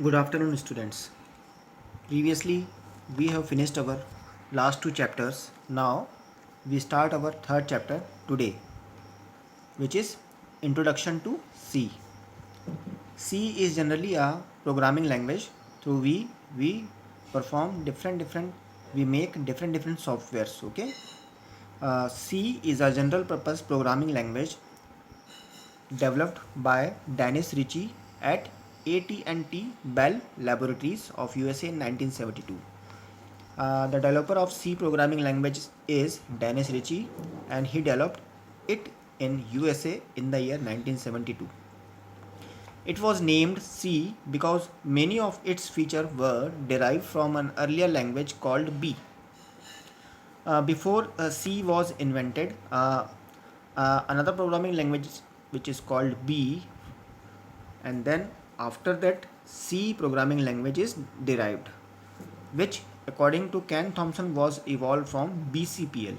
Good afternoon, students. Previously, we have finished our last two chapters. Now, we start our third chapter today, which is Introduction to C. C is generally a programming language through we perform different we make different softwares. Okay. C is a general purpose programming language developed by Dennis Ritchie at AT&T Bell Laboratories of USA in 1972. The developer of C programming language is Dennis Ritchie, and he developed it in USA in the year 1972. It was named C because many of its features were derived from an earlier language called B. Before C was invented, another programming language which is called B, and then after that C programming language is derived, which according to Ken Thompson was evolved from BCPL,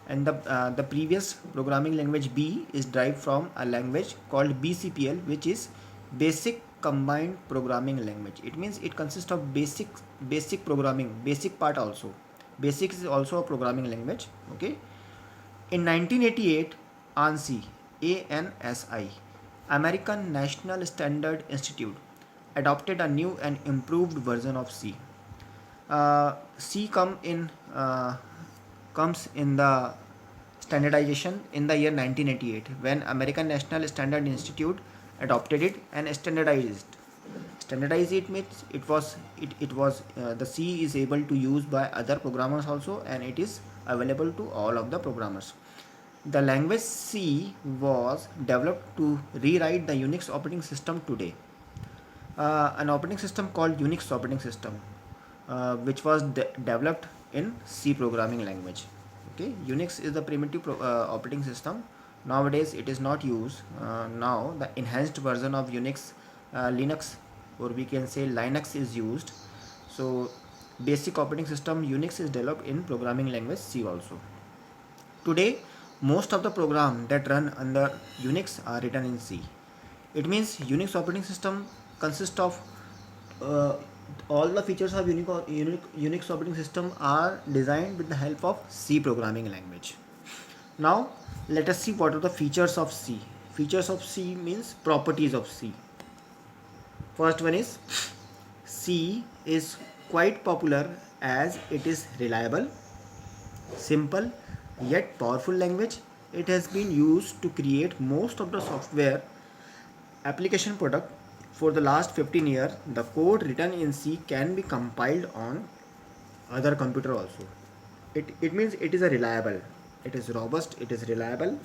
and the previous programming language B is derived from a language called BCPL, which is basic combined programming language. It means it consists of basic programming, basic part also. Basic is also a programming language. Okay. In 1988, ANSI, ANSI, American National Standard Institute, adopted a new and improved version of C. C comes in the standardization in the year 1988 when American National Standard Institute adopted it and standardized it. Standardize it means it was the C is able to use by other programmers also, and it is available to all of the programmers. The language C was developed to rewrite the Unix operating system today. An operating system called Unix operating system, which was developed in C programming language. Okay, Unix is the primitive operating system. Nowadays, it is not used. Now, the enhanced version of Unix, Linux, or we can say Linux is used. So, basic operating system Unix is developed in programming language C also. Today, most of the programs that run under Unix are written in C. It means Unix operating system consists of uh, all the features of Unix operating system are designed with the help of C programming language. Now, let us see what are the features of C. Features of C means properties of C. First one is C is quite popular as it is reliable, simple yet powerful language. It has been used to create most of the software application product for the last 15 years. The code written in C can be compiled on other computer also. It means it is a reliable, it is robust, it is reliable.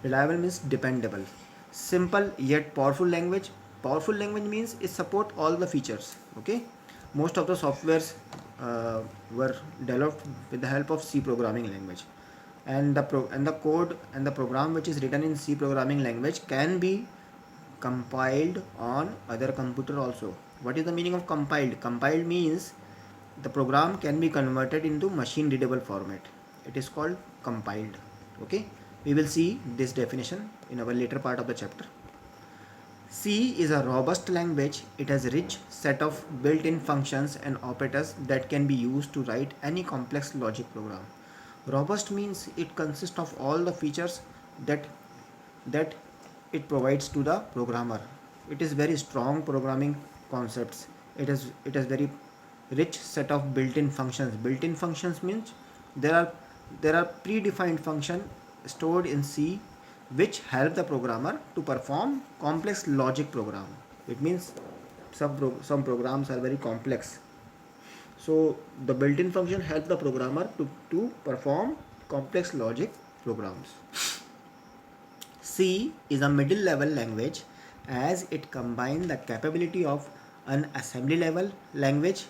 Reliable means dependable. Simple yet powerful language. Powerful language means it support all the features. Okay, most of the softwares were developed with the help of C programming language, and the code and the program which is written in C programming language can be compiled on other computer also. What is the meaning of compiled? Compiled means the program can be converted into machine readable format. It is called compiled. Okay, we will see this definition in our later part of the chapter. C is a robust language. It has a rich set of built-in functions and operators that can be used to write any complex logic program. Robust means it consists of all the features that that it provides to the programmer. It is very strong programming concepts. It has very rich set of built-in functions. Built-in functions means there are there are predefined functions stored in C which help the programmer to perform complex logic program. It means some programs are very complex, so the built-in function help the programmer to perform complex logic programs. C is a middle level language as it combines the capability of an assembly level language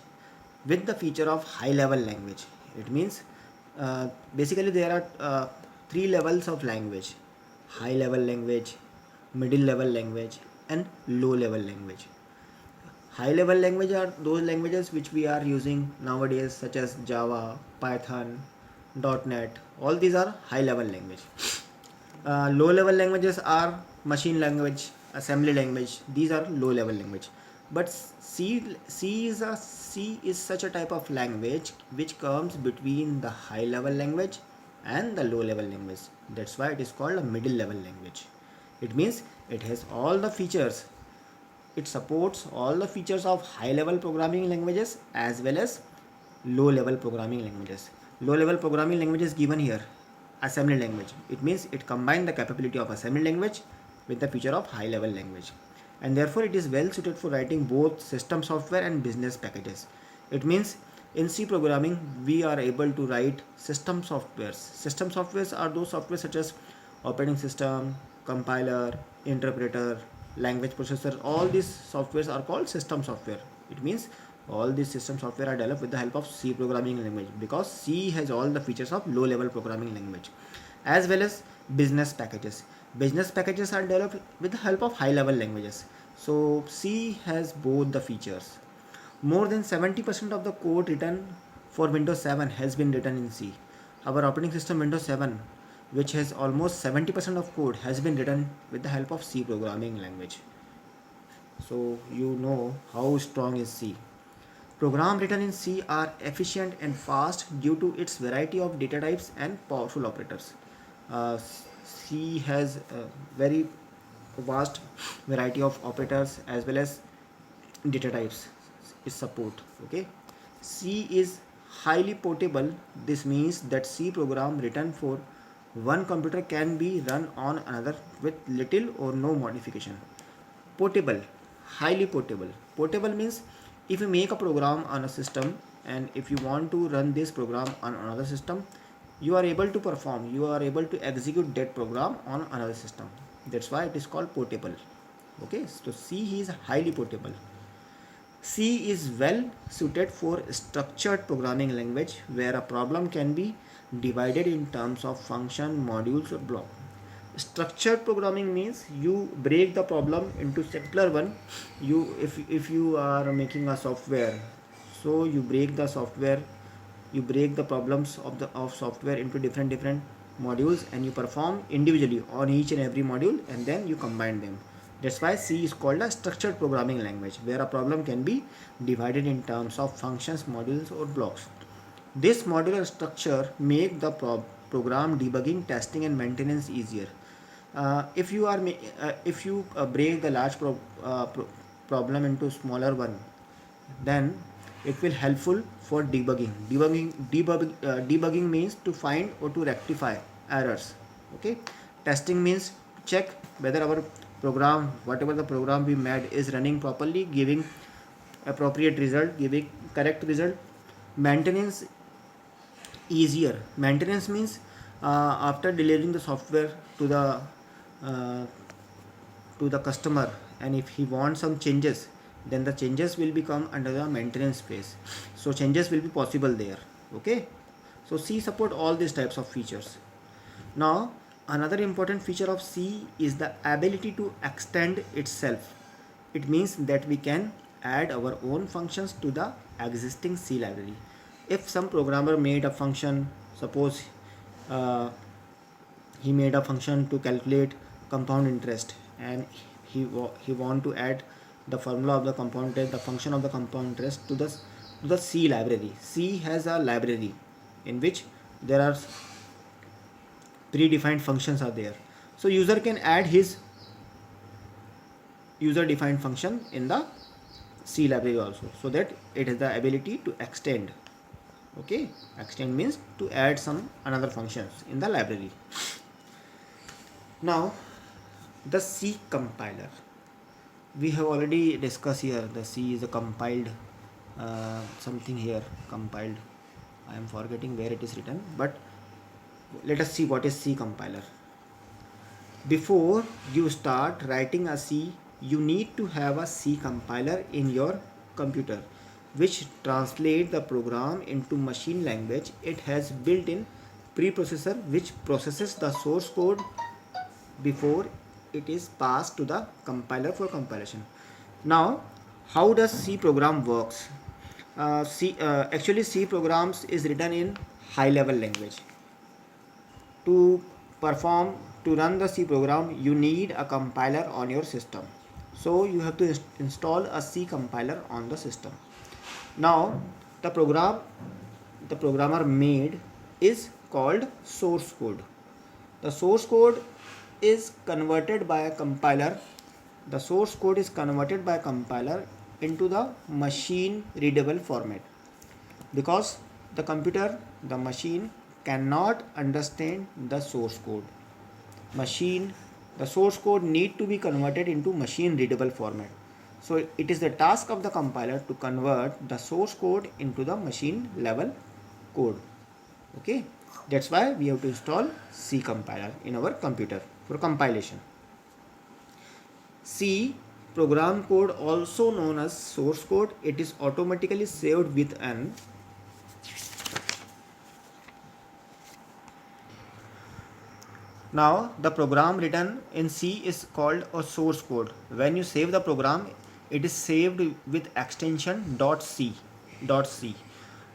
with the feature of high level language. It means basically there are three levels of language: high level language, middle level language, and low level language. High level language are those languages which we are using nowadays, such as Java, Python, .NET. All these are high level language. Low level languages are machine language, assembly language. These are low level language. But C is such a type of language which comes between the high level language and the low level language. That's why it is called a middle level language. It means it has all the features. It supports all the features of high level programming languages as well as low level programming languages. Low level programming language is given here, assembly language. It means it combines the capability of assembly language with the feature of high level language, and therefore it is well suited for writing both system software and business packages. It means in C programming we are able to write system softwares. System softwares are those software such as operating system, compiler, interpreter, language processor. All these softwares are called system software. It means all these system software are developed with the help of C programming language, because C has all the features of low level programming language, as well as business packages. Business packages are developed with the help of high level languages. So C has both the features. More than 70% of the code written for Windows 7 has been written in C. Our operating system Windows 7, which has almost 70% of code, has been written with the help of C programming language. So you know how strong is C. Programs written in C are efficient and fast due to its variety of data types and powerful operators. C has a very vast variety of operators as well as data types is support. Okay, C is highly portable. This means that C program written for one computer can be run on another with little or no modification. Portable, highly portable. Portable means if you make a program on a system and if you want to run this program on another system, you are able to perform, you are able to execute that program on another system. That's why it is called portable. Okay, so C is highly portable. C is well suited for structured programming language where a problem can be divided in terms of function, modules or block. Structured programming means you break the problem into simpler one. You if you are making a software, so you break the software, you break the problems of software into different modules and you perform individually on each and every module and then you combine them. That's why C is called a structured programming language where a problem can be divided in terms of functions, modules or blocks. This modular structure make the program debugging, testing and maintenance easier. If you break the large problem into smaller one, then it will helpful for debugging means to find or to rectify errors. Okay, testing means check whether our program, whatever the program we made, is running properly, giving appropriate result, giving correct result. Maintenance, easier. Maintenance means after delivering the software uh, to the customer, and if he wants some changes, then the changes will become under the maintenance phase, so changes will be possible there. Okay, so C support all these types of features. Now another important feature of C is the ability to extend itself. It means that we can add our own functions to the existing C library. If some programmer made a function, suppose uh, he made a function to calculate compound interest, and he want to add the formula of the compound interest, the function of the compound interest to the C library. C has a library in which there are predefined functions are there, so user can add his user defined function in the C library also, so that it has the ability to extend. Okay, extend means to add some another functions in the library. Now the C compiler, we have already discussed here. The C is a compiled something here, compiled, I am forgetting where it is written, but let us see what is C compiler. Before you start writing a C, you need to have a C compiler in your computer which translate the program into machine language. It has built-in preprocessor which processes the source code before it is passed to the compiler for compilation. Now, how does C program works? Actually C programs is written in high level language. To perform, to run the C program, you need a compiler on your system. So you have to install a C compiler on the system. Now the program the programmer made is called source code. The source code is converted by a compiler. The source code is converted by a compiler into the machine readable format, because the machine cannot understand the source code. The source code need to be converted into machine readable format. So it is the task of the compiler to convert the source code into the machine level code. Okay, that's why we have to install C compiler in our computer for compilation. C program code, also known as source code, it is automatically saved with an Now the program written in C is called a source code. When you save the program, it is saved with extension .c.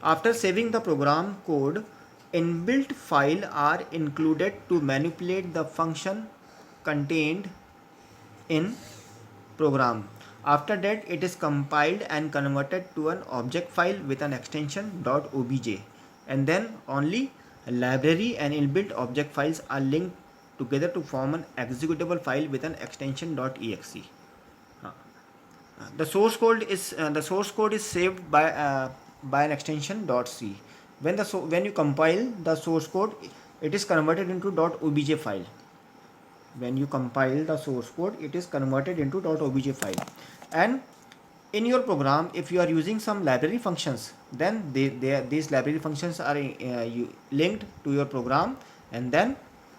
After saving the program code, inbuilt file are included to manipulate the function contained in program. After that, it is compiled and converted to an object file with an extension .obj, and then only library and inbuilt object files are linked together to form an executable file with an extension .exe. The source code is saved by an extension .c. When you compile the source code, it is converted into .obj file. When you compile the source code, it is converted into .obj file. And in your program, if you are using some library functions, then these library functions are linked to your program, and then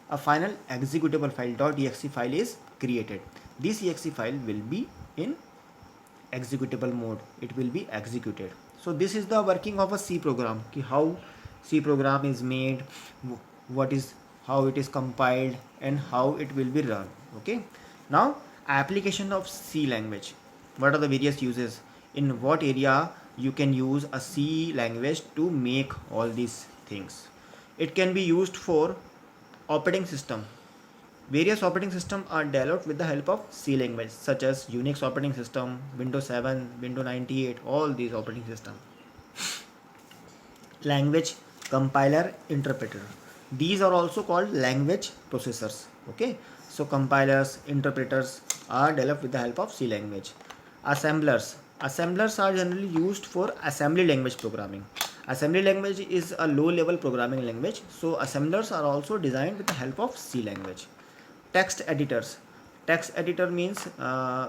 a final executable file .exe file is created. This exe file will be in executable mode. It will be executed. So this is the working of a C program, how C program is made, how it is compiled, and how it will be run. Okay, now application of C language. What are the various uses? In what area you can use a C language to make all these things? It can be used for operating system. Various operating systems are developed with the help of C language, such as Unix operating system, Windows 7, Windows 98, all these operating systems. Language compiler interpreter. These are also called language processors. Okay, so compilers, interpreters are developed with the help of C language. Assemblers. Assemblers are generally used for assembly language programming. Assembly language is a low level programming language, so assemblers are also designed with the help of C language. Text editors. Text editor means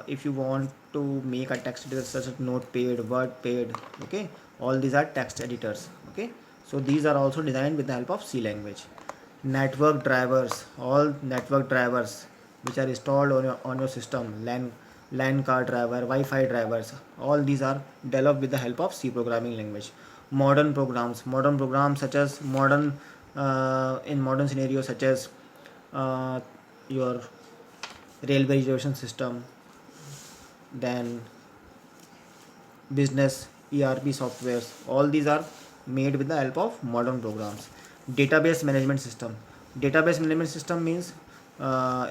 if you want to make a text editor such as Notepad, WordPad, okay, all these are text editors. Okay, so these are also designed with the help of C language. Network drivers. All network drivers which are installed on your system, LAN card driver, Wi-Fi drivers, all these are developed with the help of C programming language. Modern programs such as in modern scenarios such as your railway reservation system, then business ERP softwares, all these are made with the help of modern programs. Database management system means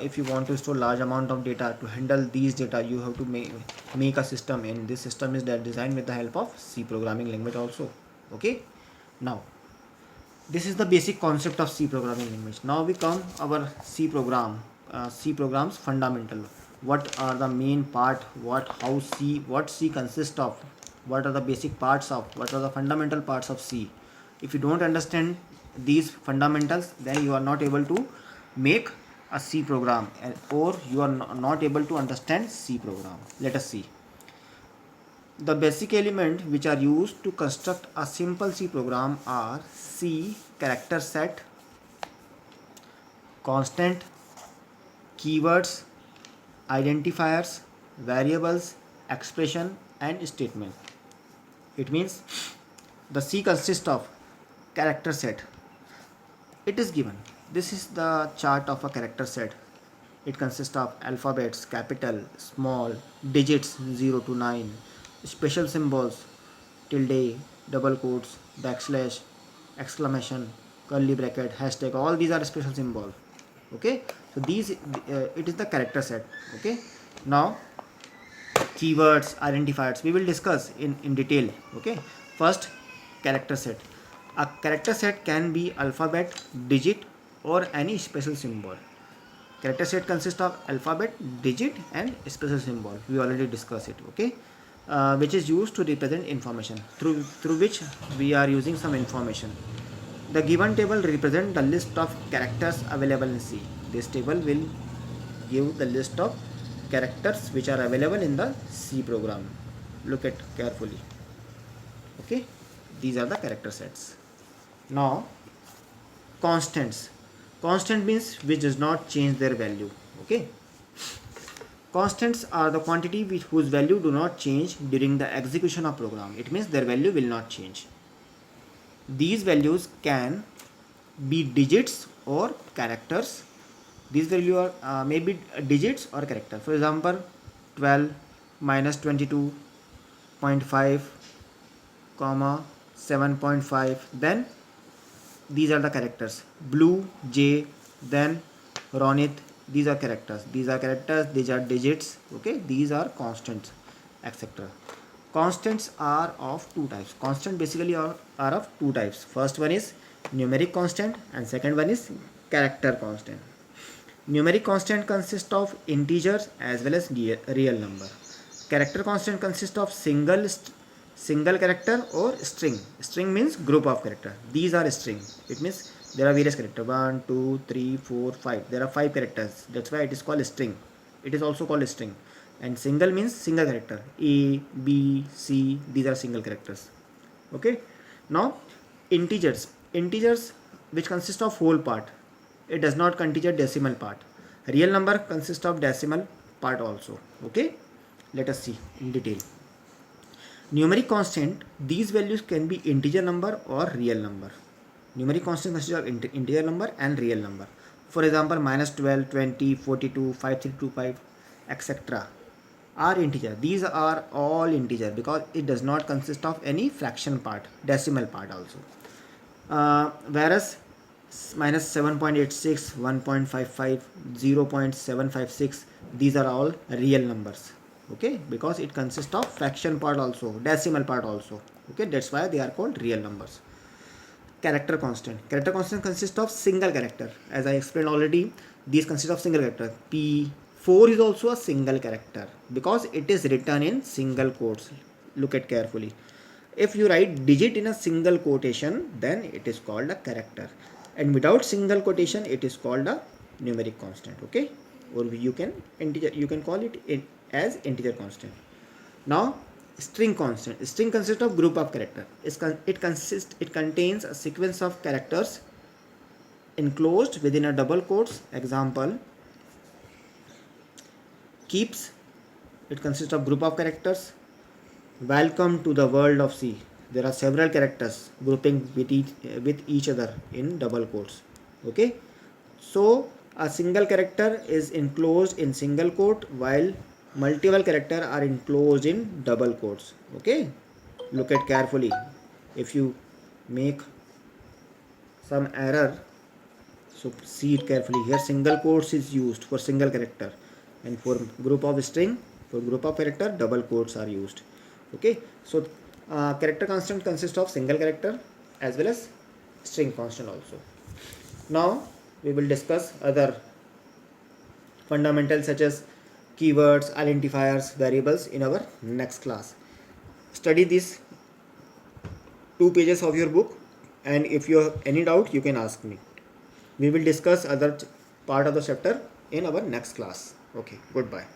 if you want to store large amount of data, to handle these data you have to make a system, and this system is designed with the help of C programming language also. Okay, now this is the basic concept of C programming language. Now we come our C programs fundamental. What are the main part, what C consists of, what are the basic parts of, what are the fundamental parts of C? If you don't understand these fundamentals, then you are not able to make a C program, or you are not able to understand C program. Let us see. The basic elements which are used to construct a simple C program are C character set, constant, keywords, identifiers, variables, expression, and statement. It means the C consists of character set. It is given. This is the chart of a character set. It consists of alphabets, capital, small, digits 0 to 9, special symbols, tilde, double quotes, backslash, exclamation, curly bracket, hashtag, all these are special symbols. Okay, so these it is the character set. Okay, now keywords, identifiers. We will discuss in detail. Okay. First, character set. A character set can be alphabet, digit, or any special symbol. Character set consists of alphabet, digit, and special symbol. We already discussed it. Okay. Which is used to represent information through which we are using some information. The given table represents the list of characters available in C. This table will give the list of characters which are available in the C program. Look at carefully. Okay, these are the character sets. Now, constants. Constant means which does not change their value. Okay. Constants are the quantity whose value do not change during the execution of program. It means their value will not change. These values can be digits or characters. These values are maybe digits or character. For example, 12 minus 22.5 comma 7.5. Then these are the characters. Blue, J, then Ronit. These are characters. These are characters. These are digits. Okay. These are constants, etc. Constants are of two types. Constant basically are of two types. First one is numeric constant and second one is character constant. Numeric constant consists of integers as well as real number. Character constant consists of single character or string. String means group of character. These are string. It means there are various characters. 1, 2, 3, 4, 5. There are 5 characters. That's why it is called string. It is also called string. And single means single character. A, B, C. These are single characters. Okay. Now integers. Integers which consist of whole part. It does not contain decimal part. Real number consists of decimal part also. Okay. Let us see in detail. Numeric constant. These values can be integer number or real number. Numeric constant consists of integer number and real number. For example, minus 12, 20, 42, 5325, etc. are integer. These are all integer because it does not consist of any fraction part, decimal part also. Whereas minus 7.86, 1.55, 0.756, these are all real numbers. Okay, because it consists of fraction part also, decimal part also. Okay, that's why they are called real numbers. Character constant. Character constant consists of single character. As I explained already, these consist of single character. P4 is also a single character because it is written in single quotes. Look at carefully. If you write digit in a single quotation, then it is called a character. And without single quotation, it is called a numeric constant. Okay, or you can call it as integer constant. Now, string constant. String consists of group of character. It contains a sequence of characters enclosed within a double quotes. Example, keeps. It consists of group of characters. Welcome to the world of C. There are several characters grouping with each other in double quotes. Okay, so a single character is enclosed in single quote while multiple characters are enclosed in double quotes. Okay, look at carefully. If you make some error, so see it carefully. Here single quotes is used for single character, and for group of string, for group of character, double quotes are used. Okay, so character constant consists of single character as well as string constant also. Now we will discuss other fundamentals such as keywords, identifiers, variables in our next class. Study these 2 pages of your book, and if you have any doubt, you can ask me. We will discuss other part of the chapter in our next class. Okay, goodbye.